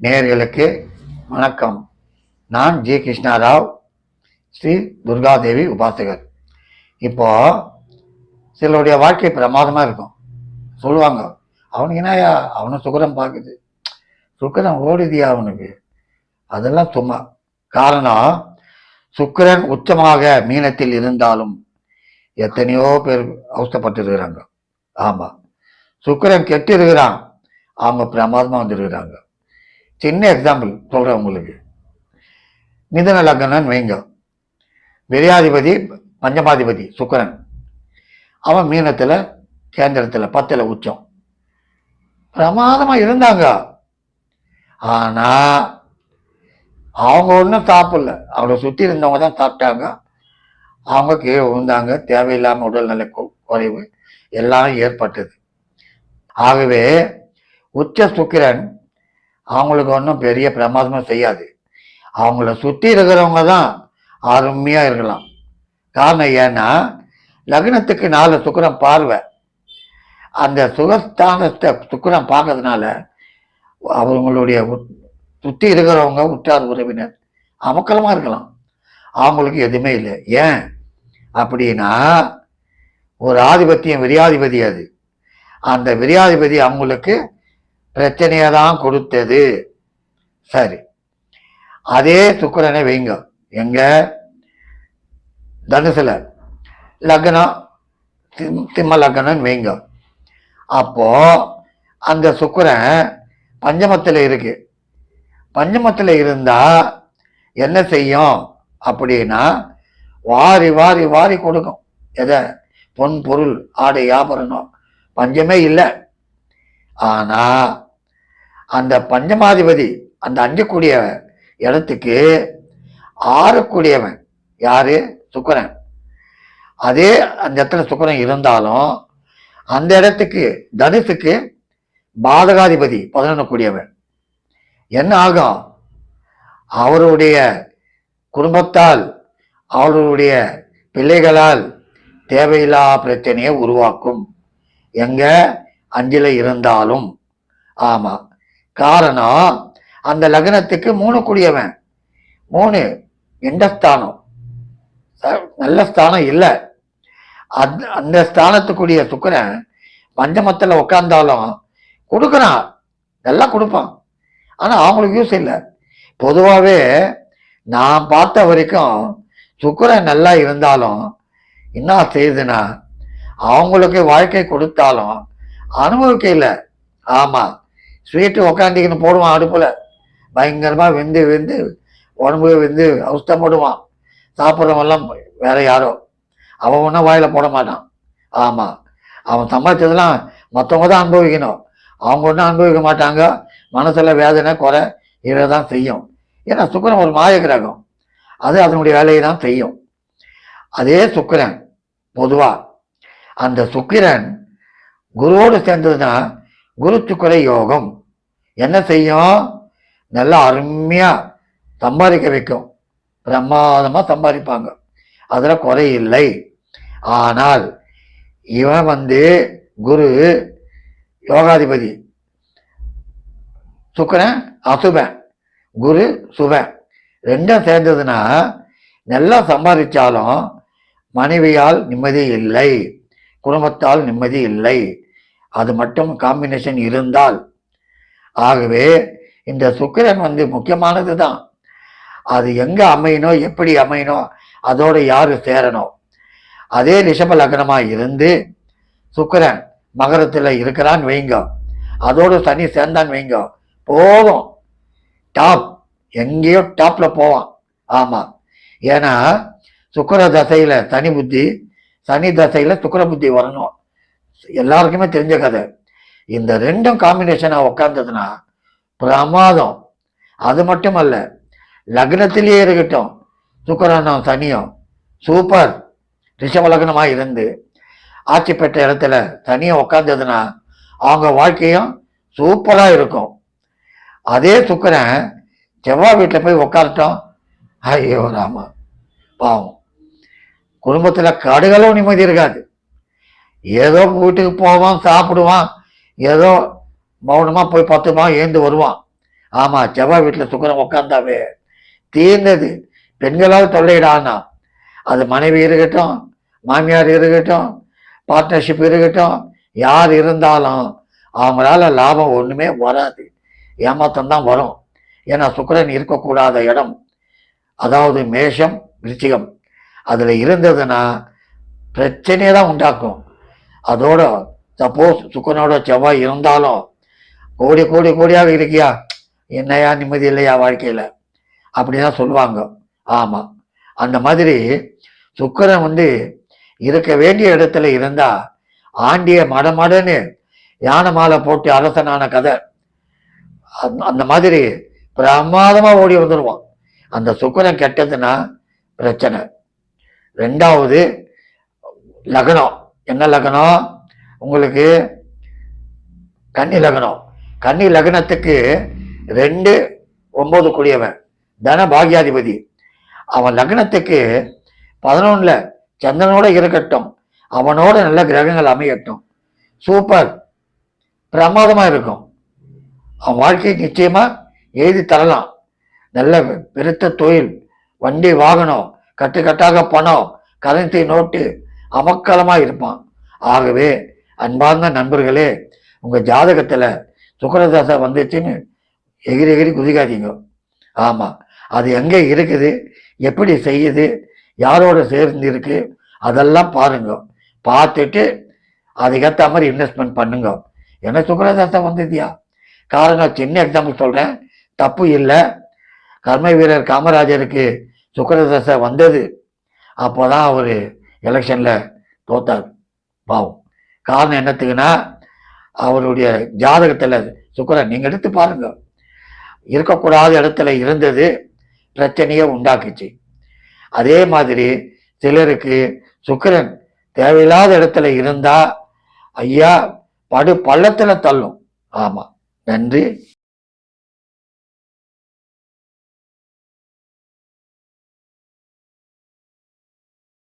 நேயர்களுக்கு வணக்கம். நான் ஜி கிருஷ்ணாராவ், ஸ்ரீ துர்காதேவி உபாசகர். இப்போ சிலருடைய வாழ்க்கை பிரமாதமாக இருக்கும். சொல்லுவாங்க, அவனுக்கு என்னையா அவனை சுக்கரம் பார்க்குது, சுக்கரன் ஓடுதியா அவனுக்கு. அதெல்லாம் சும்மா. காரணம், சுக்கிரன் உச்சமாக மீனத்தில் இருந்தாலும் எத்தனையோ பேர் அவஸ்தப்பட்டு இருக்கிறாங்க. ஆமாம், சுக்கிரன் கெட்டு இருக்கிறான், அவங்க பிரமாதமாக வந்துருக்கிறாங்க. சின்ன எக்ஸாம்பிள் சொல்கிறேன் உங்களுக்கு. மிதுன லக்னம்னு வைங்க, விரையாதிபதி பஞ்சமாதிபதி சுக்கிரன், அவன் மீனத்தில் கேந்திரத்தில் 10ல் உச்சம், பிரமாதமாக இருந்தாங்க. ஆனால் அவங்க ஒன்றும் சாப்பிடல, அவளை சுற்றி இருந்தவங்க தான் சாப்பிட்டாங்க. அவங்க கீழே விழுந்தாங்க, தேவையில்லாமல் உடல்நல குறைவு எல்லாம் ஏற்பட்டது. ஆகவே உச்ச சுக்கிரன் அவங்களுக்கு ஒன்றும் பெரிய பிரமாதமும் செய்யாது. அவங்கள சுற்றி இருக்கிறவங்க தான் அருமையாக இருக்கலாம். காரணம் ஏன்னா, லக்னத்துக்கு 4 சுக்கிரன் பார்வை. அந்த சுகஸ்தானத்தை சுக்கிரன் பார்க்கறதுனால அவங்களுடைய சுற்றி இருக்கிறவங்க உற்றார் உறவினர் அமக்கலமாக இருக்கலாம், அவங்களுக்கு எதுவுமே இல்லை. ஏன் அப்படின்னா, ஒரு ஆதிபத்தியம் விரியாதிபதி. அது அந்த விரியாதிபதி அவங்களுக்கு பிரச்சனையை தான் கொடுத்தது. சரி, அதே சுக்கிரனை வைங்க எங்க தனுசுல லக்னம் சிம்ம லக்னம்னு வைங்க. அப்போ அந்த சுக்கிரன் பஞ்சமத்தில் இருக்கு. பஞ்சமத்தில் இருந்தா என்ன செய்யும் அப்படின்னா, வாரி வாரி வாரி கொடுக்கும். எதை? பொன் பொருள் ஆடை ஆபரணம், பஞ்சமே இல்லை. ஆனா அந்த பஞ்சமாதிபதி அந்த அஞ்சக்கூடிய இடத்துக்கு ஆறக்கூடியவன் யாரு? சுக்கிரன். அதே அந்த இடத்துல சுக்கிரன் இருந்தாலும் அந்த இடத்துக்கு தனுசுக்கு பாதகாதிபதி 11 கூடியவன். என்ன ஆகும்? அவருடைய குடும்பத்தால் அவருடைய பிள்ளைகளால் தேவையில்லா பிரச்சனையை உருவாக்கும், எங்க 5ல் இருந்தாலும். ஆமா, காரணம் அந்த லக்னத்துக்கு 3 கூடியவன். 3 எந்த ஸ்தானம்? நல்ல ஸ்தானம் இல்லை. அந்த ஸ்தானத்துக்குரிய சுக்கிரன் பஞ்சமத்தில் உட்கார்ந்தாலும் கொடுக்குறான், நல்லா கொடுப்பான். ஆனால் அவங்களுக்கு யூஸ் இல்லை. பொதுவாகவே நான் பார்த்த வரைக்கும் சுக்கிரன் நல்லா இருந்தாலும் என்ன செய்யுதுன்னா, அவங்களுக்கு வாழ்க்கை கொடுத்தாலும் அனுபவிக்க இல்லை. ஆமாம், ஸ்வீட்டு உக்காண்டிக்கின்னு போடுவான் அடுப்பில், பயங்கரமாக வெந்து வெந்து உடம்பு வெந்து அவஸ்தப்படுவான். சாப்பிட்றவெல்லாம் வேற யாரோ, அவன் ஒன்றும் வாயில் போட மாட்டான். ஆமாம், அவன் சம்பாதிச்சதெல்லாம் மற்றவங்க தான் அனுபவிக்கணும், அவங்க ஒன்றும் அனுபவிக்க மாட்டாங்க. மனசில் வேதனை குறை இதை தான் செய்யும். ஏன்னா சுக்கிரன் ஒரு மாய கிரகம், அது அதனுடைய வேலையை தான் செய்யும். அதே சுக்கிரன் பொதுவாக அந்த சுக்கிரன் குருவோடு சேர்ந்ததுன்னா குரு சுக்கிர யோகம் என்ன செய்யும்? நல்லா அருமையாக சம்பாதிக்க வைக்கும், பிரமாதமாக சம்பாதிப்பாங்க, அதில் குறை இல்லை. ஆனால் இவன் குரு யோகாதிபதி, சுக்கிரன் அசுபன், குரு சுபன், ரெண்டும் சேர்ந்ததுன்னா நல்லா சம்பாதிச்சாலும் மனைவியால் நிம்மதி இல்லை, குடும்பத்தால் நிம்மதி இல்லை. அது மட்டும் காம்பினேஷன் இருந்தால். ஆகவே இந்த சுக்கிரன் முக்கியமானது தான். அது எங்கே அமையணும், எப்படி அமையணும், அதோட யாரு சேரணும். அதே ரிஷப லக்னமாக இருந்து சுக்கிரன் மகரத்தில் இருக்கிறான்னு வைங்க, அதோடு சனி சேர்ந்தான்னு வைங்க, போதும், டாப், எங்கேயோ டாப்பில் போவான். ஆமாம், ஏன்னா சுக்கிர தசையில் சனி புத்தி, சனி தசையில் சுக்கிர புத்தி வரணும். எல்லாருக்குமே தெரிஞ்ச கதை. இந்த ரெண்டும் காம்பினேஷனாக உட்கார்ந்ததுன்னா பிரமாதம். அது மட்டும் அல்ல, லக்னத்திலேயே இருக்கட்டும் சுக்கிரனும் சனியும் சூப்பர். ரிஷப லக்னமாக இருந்து ஆட்சி பெற்ற இடத்துல சனியும் உட்கார்ந்ததுன்னா அவங்க வாழ்க்கையும் சூப்பராக இருக்கும். அதே சுக்கிரன் செவ்வாய் வீட்டில் போய் உட்காரட்டும், ஐயோ ராமா பாவம், குடும்பத்தில் கடுகளும் நிம்மதி இருக்காது. ஏதோ வீட்டுக்கு போவான், சாப்பிடுவான், ஏதோ மௌனமாக போய் 10 ஏந்து வருவான். ஆமா, செவ்வாய் வீட்டுல சுக்கிரன் உட்கார்ந்தாவே தீர்ந்தது. பெண்களால் தொல்லையிடானா, அது மனைவி இருக்கட்டும், மாமியார் இருக்கட்டும், பார்ட்னர்ஷிப் இருக்கட்டும், யார் இருந்தாலும் அவங்களால லாபம் ஒண்ணுமே வராது, ஏமாற்றம் தான் வரும். ஏன்னா சுக்கிரன் இருக்கக்கூடாத இடம், அதாவது மேஷம் விருச்சிகம், அதுல இருந்ததுன்னா பிரச்சனையை தான் உண்டாக்கும். அதோட சப்போஸ் சுக்கிரனோட செவ்வாய் இருந்தாலும் கோடி கோடி கோடியாக இருக்கியா, என்னையா நிம்மதி இல்லையா வாழ்க்கையில, அப்படிதான் சொல்லுவாங்க. ஆமா, அந்த மாதிரி சுக்கிரன் இருக்க வேண்டிய இடத்துல இருந்தா ஆண்டிய மடமடன்னு யானை மாலை போட்டு அரசனான கதை, அந்த மாதிரி பிரமாதமா ஓடி வந்துடுவான். அந்த சுக்கிரன் கெட்டதுன்னா பிரச்சனை. ரெண்டாவது லக்னம். என்ன லக்னம் உங்களுக்கு? கன்னி லக்னம். கன்னி லக்னத்துக்கு 2 9 கூடியவன் தன பாகியாதிபதி. அவன் லக்னத்துக்கு 11ல சந்திரனோட இருக்கட்டும், அவனோட நல்ல கிரகங்கள் அமையட்டும், சூப்பர் பிரமாதமா இருக்கும். அவன் வாழ்க்கை நிச்சயமா எழுதி தரலாம். நல்ல பெருத்த தொழில், வண்டி வாகனம், கட்டுக்கட்டாக பணம், கரன்சி நோட்டு, அமக்கலமா இருப்பான். ஆகவே அன்பார்ந்த நண்பர்களே, உங்க ஜாதகத்துல சுக்கிரதசை வந்துச்சுன்னு எகிரி எகிரி குதிக்காதீங்க. ஆமா, அது எங்க இருக்குது, எப்படி செய்யுது, யாரோட சேர்ந்து இருக்கு, அதெல்லாம் பாருங்க. பார்த்துட்டு அதுக்கேற்ற மாதிரி இன்வெஸ்ட்மெண்ட் பண்ணுங்க. ஏன்னா சுக்கிரதசை வந்ததுயா, காரணம் சின்ன எக்ஸாம்பிள் சொல்றேன், தப்பு இல்லை. கர்ம வீரர் காமராஜருக்கு சுக்கிரதசை வந்தது, அப்போதான் அவரு எலெக்ஷன்ல தோத்தார் பாவம். காரணம் என்னத்துக்குன்னா அவருடைய ஜாதகத்துல சுக்கிரன், நீங்க எடுத்து பாருங்க, இருக்கக்கூடாத இடத்துல இருந்தது, பிரச்சனையை உண்டாக்குச்சு. அதே மாதிரி சிலருக்கு சுக்கிரன் தேவையில்லாத இடத்துல இருந்தா ஐயா படு பள்ளத்துல தள்ளும். ஆமா, நன்றி.